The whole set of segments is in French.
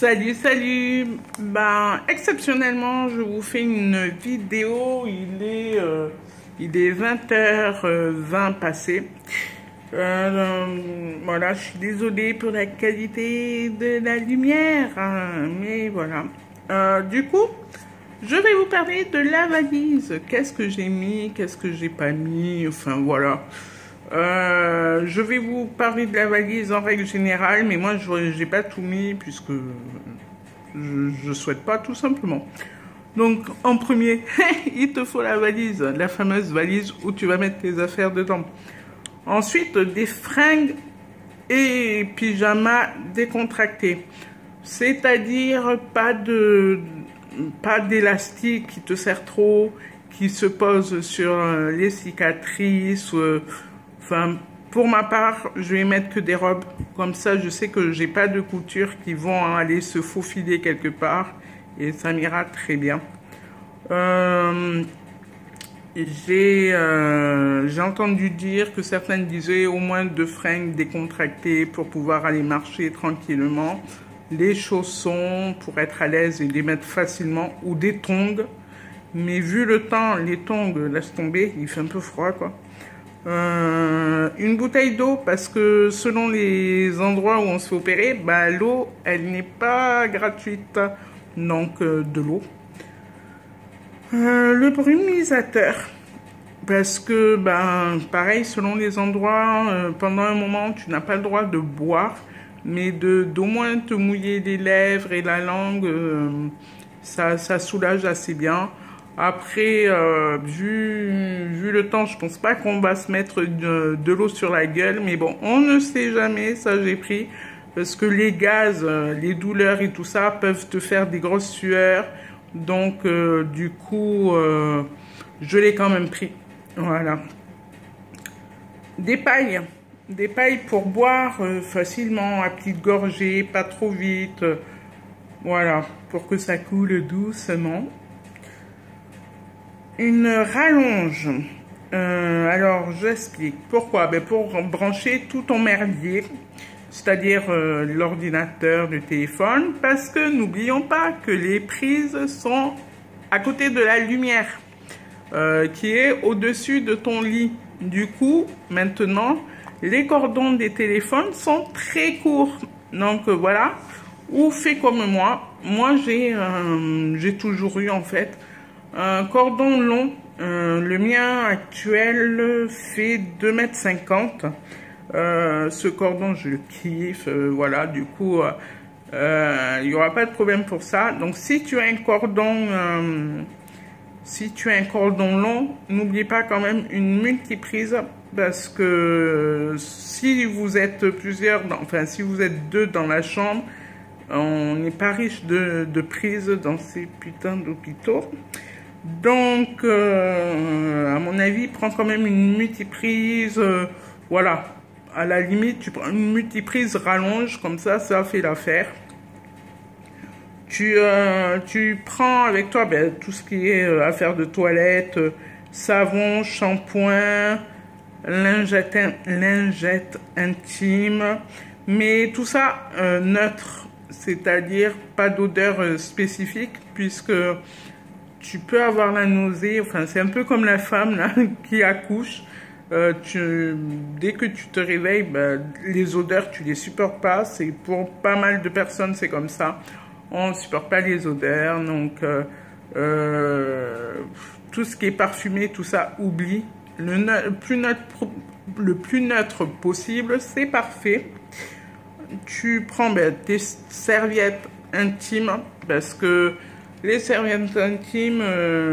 Salut, salut. Ben, exceptionnellement, je vous fais une vidéo. Il est 20h20 passé. Voilà, je suis désolée pour la qualité de la lumière, hein, mais voilà. Du coup, je vais vous parler de la valise. Qu'est-ce que j'ai mis, qu'est-ce que j'ai pas mis, enfin voilà. Je vais vous parler de la valise en règle générale, mais moi j'ai pas tout mis puisque je souhaite pas, tout simplement. Donc en premier, il te faut la valise, la fameuse valise où tu vas mettre tes affaires dedans. Ensuite, des fringues et pyjamas décontractés, c'est-à-dire pas d'élastique qui te sert trop, qui se pose sur les cicatrices. Enfin, pour ma part, je vais mettre que des robes. Comme ça, je sais que j'ai pas de couture qui vont aller se faufiler quelque part. Et ça m'ira très bien. J'ai entendu dire que certaines disaient au moins 2 fringues décontractées pour pouvoir aller marcher tranquillement. Les chaussons pour être à l'aise et les mettre facilement. Ou des tongs. Mais vu le temps, les tongs, laisse tomber, il fait un peu froid quoi. Une bouteille d'eau parce que selon les endroits où on se fait opérer, bah, l'eau elle n'est pas gratuite, donc de l'eau. Le brumisateur parce que ben pareil selon les endroits, pendant un moment tu n'as pas le droit de boire, mais d'au moins te mouiller les lèvres et la langue, ça soulage assez bien. Après, vu le temps, je pense pas qu'on va se mettre de l'eau sur la gueule, mais bon, on ne sait jamais, ça j'ai pris, parce que les gaz, les douleurs et tout ça peuvent te faire des grosses sueurs, donc du coup, je l'ai quand même pris, voilà. Des pailles pour boire facilement, à petite gorgée, pas trop vite, voilà, pour que ça coule doucement. Une rallonge. Alors, j'explique. Pourquoi? Ben, pour brancher tout ton merdier, c'est-à-dire l'ordinateur, le téléphone, parce que n'oublions pas que les prises sont à côté de la lumière, qui est au-dessus de ton lit. Du coup, maintenant, les cordons des téléphones sont très courts. Donc, voilà. Ou fais comme moi. Moi, j'ai toujours eu, en fait, un cordon long. Le mien actuel fait 2,50 m. Ce cordon, je le kiffe. Voilà, du coup, il n'y aura pas de problème pour ça. Donc, si tu as un cordon long, n'oublie pas quand même une multiprise. Parce que si vous êtes plusieurs, enfin, si vous êtes 2 dans la chambre, on n'est pas riche de prises dans ces putains d'hôpitaux. Donc, à mon avis, prends quand même une multiprise. Voilà, à la limite, tu prends une multiprise rallonge, comme ça fait l'affaire. Tu prends avec toi ben, tout ce qui est affaire de toilette, savon, shampoing, lingette intime, mais tout ça neutre, c'est-à-dire pas d'odeur spécifique, puisque tu peux avoir la nausée, enfin c'est un peu comme la femme là, qui accouche. Dès que tu te réveilles, ben, les odeurs tu les supportes pas. C'est pour pas mal de personnes c'est comme ça. On ne supporte pas les odeurs, donc tout ce qui est parfumé, tout ça, oublie. Le plus neutre possible, c'est parfait. Tu prends ben, tes serviettes intimes parce que les serviettes intimes,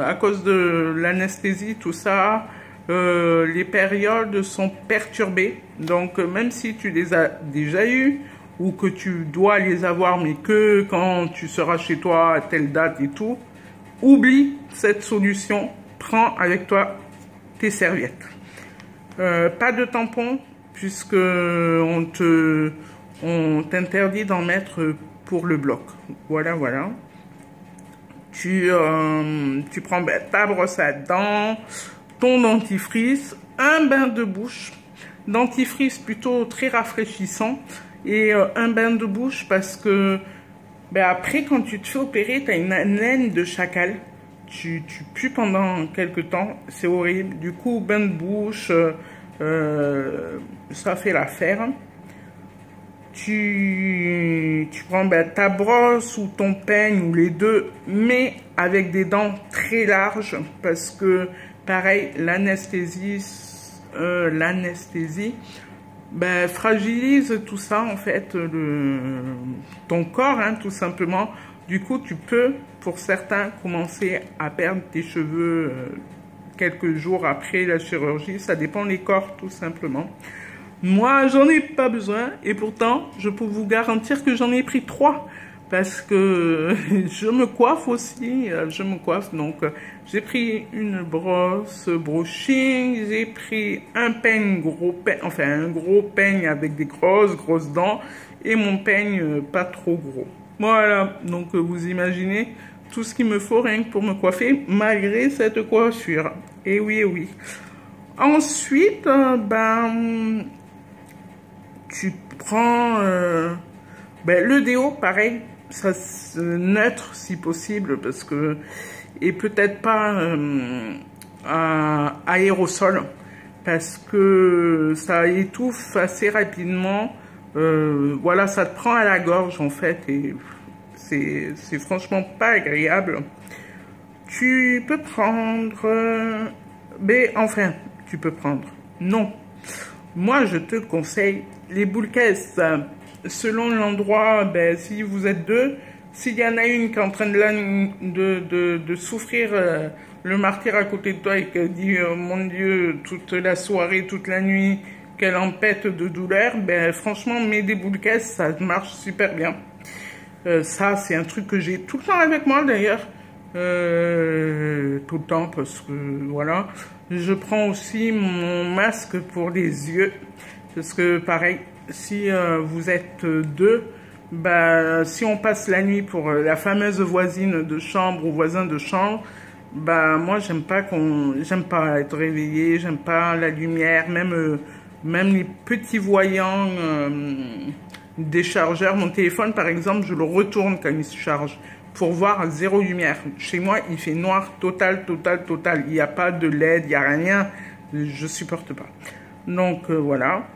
à cause de l'anesthésie, tout ça, les périodes sont perturbées. Donc, même si tu les as déjà eues, ou que tu dois les avoir, mais que quand tu seras chez toi à telle date et tout, oublie cette solution. Prends avec toi tes serviettes. Pas de tampons, puisque on t'interdit d'en mettre pour le bloc. Voilà, voilà. Tu prends ben, ta brosse à dents, ton dentifrice, un bain de bouche, dentifrice plutôt très rafraîchissant, et un bain de bouche parce que Ben après, quand tu te fais opérer, tu as une haleine de chacal. Tu pues pendant quelques temps, c'est horrible. Du coup, bain de bouche, ça fait l'affaire. Tu prends ta brosse ou ton peigne ou les deux, mais avec des dents très larges parce que, pareil, l'anesthésie fragilise tout ça en fait, ton corps, hein, tout simplement. Du coup, tu peux, pour certains, commencer à perdre tes cheveux quelques jours après la chirurgie. Ça dépend des corps, tout simplement. Moi, j'en ai pas besoin et pourtant, je peux vous garantir que j'en ai pris 3 parce que je me coiffe aussi, je me coiffe. Donc, j'ai pris une brosse brushing, j'ai pris un peigne un gros peigne avec des grosses dents et mon peigne pas trop gros. Voilà, donc vous imaginez tout ce qu'il me faut rien que pour me coiffer malgré cette coiffure. Et oui, et oui. Ensuite, tu prends le déo, pareil, ça neutre si possible, parce que et peut-être pas aérosol, parce que ça étouffe assez rapidement. Voilà, ça te prend à la gorge en fait, et c'est franchement pas agréable. Tu peux prendre, tu peux prendre. Non. Moi, je te conseille les boules caisses. Selon l'endroit, si vous êtes 2, s'il y en a une qui est en train de souffrir le martyr à côté de toi et qu'elle dit mon Dieu, toute la soirée, toute la nuit, qu'elle en pète de douleur, franchement, mets des boules caisses, ça marche super bien. Ça, c'est un truc que j'ai tout le temps avec moi d'ailleurs. Tout le temps parce que voilà. Je prends aussi mon masque pour les yeux parce que pareil, si vous être 2, si on passe la nuit pour la fameuse voisine de chambre ou voisin de chambre, moi j'aime pas être réveillée, j'aime pas la lumière, même les petits voyants des chargeurs. Mon téléphone par exemple, je le retourne quand il se charge pour voir zéro lumière. Chez moi, il fait noir total. Il n'y a pas de LED, il n'y a rien. Je supporte pas. Donc, voilà.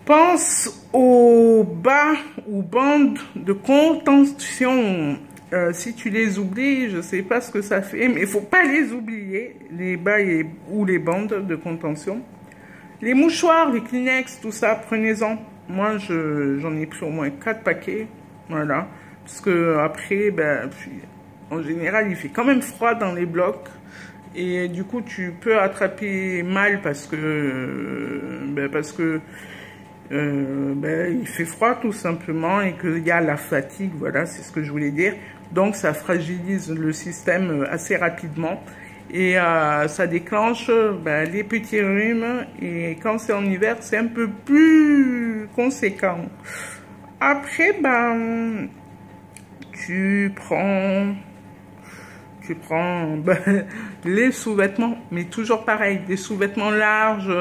Pense aux bas ou bandes de contention. Si tu les oublies, je sais pas ce que ça fait, mais il faut pas les oublier, les bas ou les bandes de contention. Les mouchoirs, les Kleenex, tout ça, prenez-en. Moi, j'en ai pris au moins 4 paquets. Voilà. Parce que après, en général, il fait quand même froid dans les blocs. Et du coup, tu peux attraper mal parce que il fait froid tout simplement et qu'il y a la fatigue. Voilà, c'est ce que je voulais dire. Donc, ça fragilise le système assez rapidement. Et ça déclenche les petits rhumes. Et quand c'est en hiver, c'est un peu plus conséquent. Après, tu prends les sous-vêtements, mais toujours pareil, des sous-vêtements larges,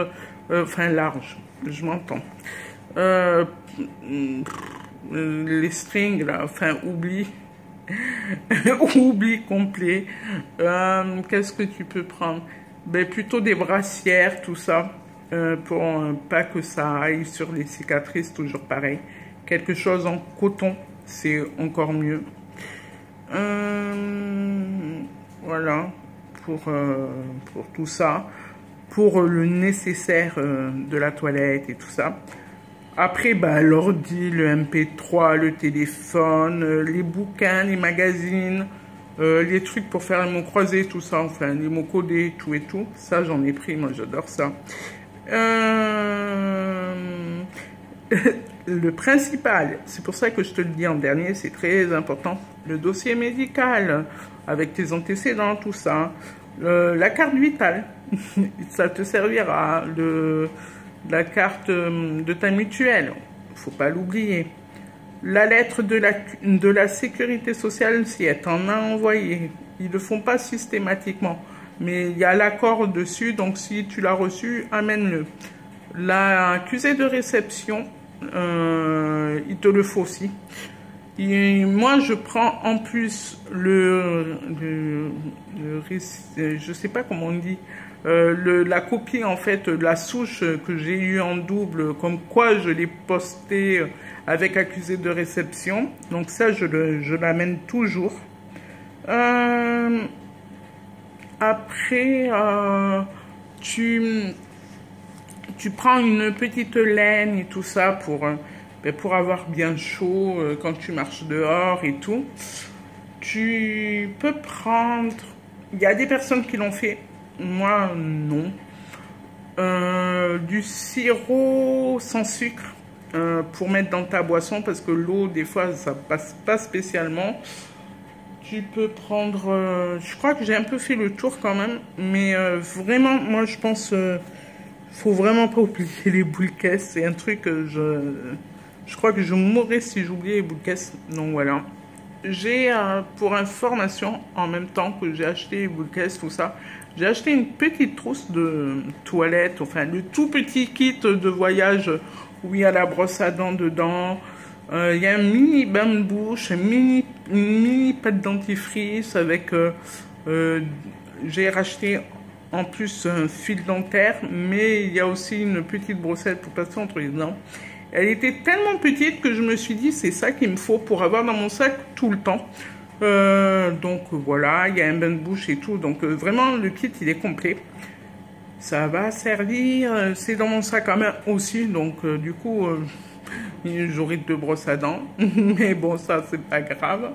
larges, je m'entends. Les strings, là, oublie. Oublie complet. Qu'est-ce que tu peux prendre? Plutôt des brassières, tout ça, pour pas que ça aille sur les cicatrices, toujours pareil. Quelque chose en coton, c'est encore mieux. Voilà, pour tout ça, pour le nécessaire de la toilette et tout ça. Après, l'ordi, le MP3, le téléphone, les bouquins, les magazines, les trucs pour faire les mots croisés, tout ça, enfin, les mots codés, tout et tout. Ça, j'en ai pris, moi, j'adore ça. Le principal, c'est pour ça que je te le dis en dernier, c'est très important, le dossier médical, avec tes antécédents, tout ça. La carte vitale, ça te servira. La carte de ta mutuelle, faut pas l'oublier. La lettre de la sécurité sociale, si elle t'en a envoyé, ils ne le font pas systématiquement, mais il y a l'accord dessus, donc si tu l'as reçu, amène-le. L'accusé de réception, il te le faut aussi. Et moi, je prends en plus je sais pas comment on dit, la copie en fait, la souche que j'ai eue en double, comme quoi je l'ai posté avec accusé de réception. Donc ça, je l'amène toujours. Après, tu prends une petite laine et tout ça pour avoir bien chaud quand tu marches dehors et tout. Tu peux prendre... Il y a des personnes qui l'ont fait, moi non. Du sirop sans sucre pour mettre dans ta boisson parce que l'eau, des fois, ça passe pas spécialement. Tu peux prendre... je crois que j'ai un peu fait le tour quand même, mais vraiment, moi je pense... faut vraiment pas oublier les boules caisses. C'est un truc que je crois que je mourrais si j'oubliais les boules caisses. Donc voilà. J'ai, pour information, en même temps que j'ai acheté les boules caisses, tout ça, j'ai acheté une petite trousse de toilette, enfin le tout petit kit de voyage où il y a la brosse à dents dedans. Il y a un mini bain-bouche, une mini pâte dentifrice avec... j'ai racheté en plus un fil dentaire, mais il y a aussi une petite brossette pour passer entre les dents. Elle était tellement petite que je me suis dit c'est ça qu'il me faut pour avoir dans mon sac tout le temps. Donc voilà, il y a un bain-bouche et tout, donc vraiment le kit il est complet. Ça va servir, c'est dans mon sac à main aussi, donc du coup j'aurai 2 brosses à dents, mais bon ça c'est pas grave.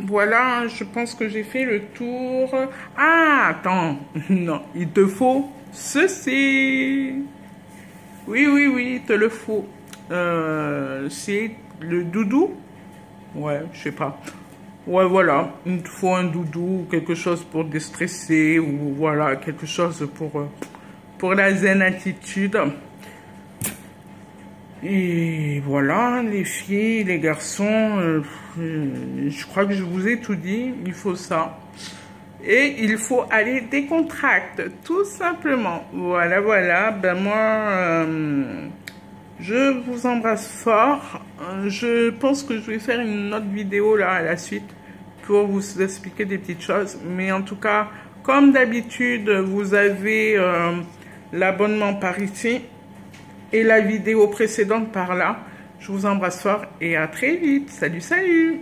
Voilà, je pense que j'ai fait le tour. Ah, attends, non, il te faut ceci. Oui, oui, oui, il te le faut. C'est le doudou. Ouais, je sais pas. Ouais, voilà, il te faut un doudou, quelque chose pour déstresser, ou voilà, quelque chose pour la zen attitude. Et voilà, les filles, les garçons, je crois que je vous ai tout dit, il faut ça. Et il faut aller décontracter, tout simplement. Voilà, voilà, ben moi, je vous embrasse fort. Je pense que je vais faire une autre vidéo là à la suite pour vous expliquer des petites choses. Mais en tout cas, comme d'habitude, vous avez l'abonnement par ici et la vidéo précédente par là. Je vous embrasse fort et à très vite. Salut, salut!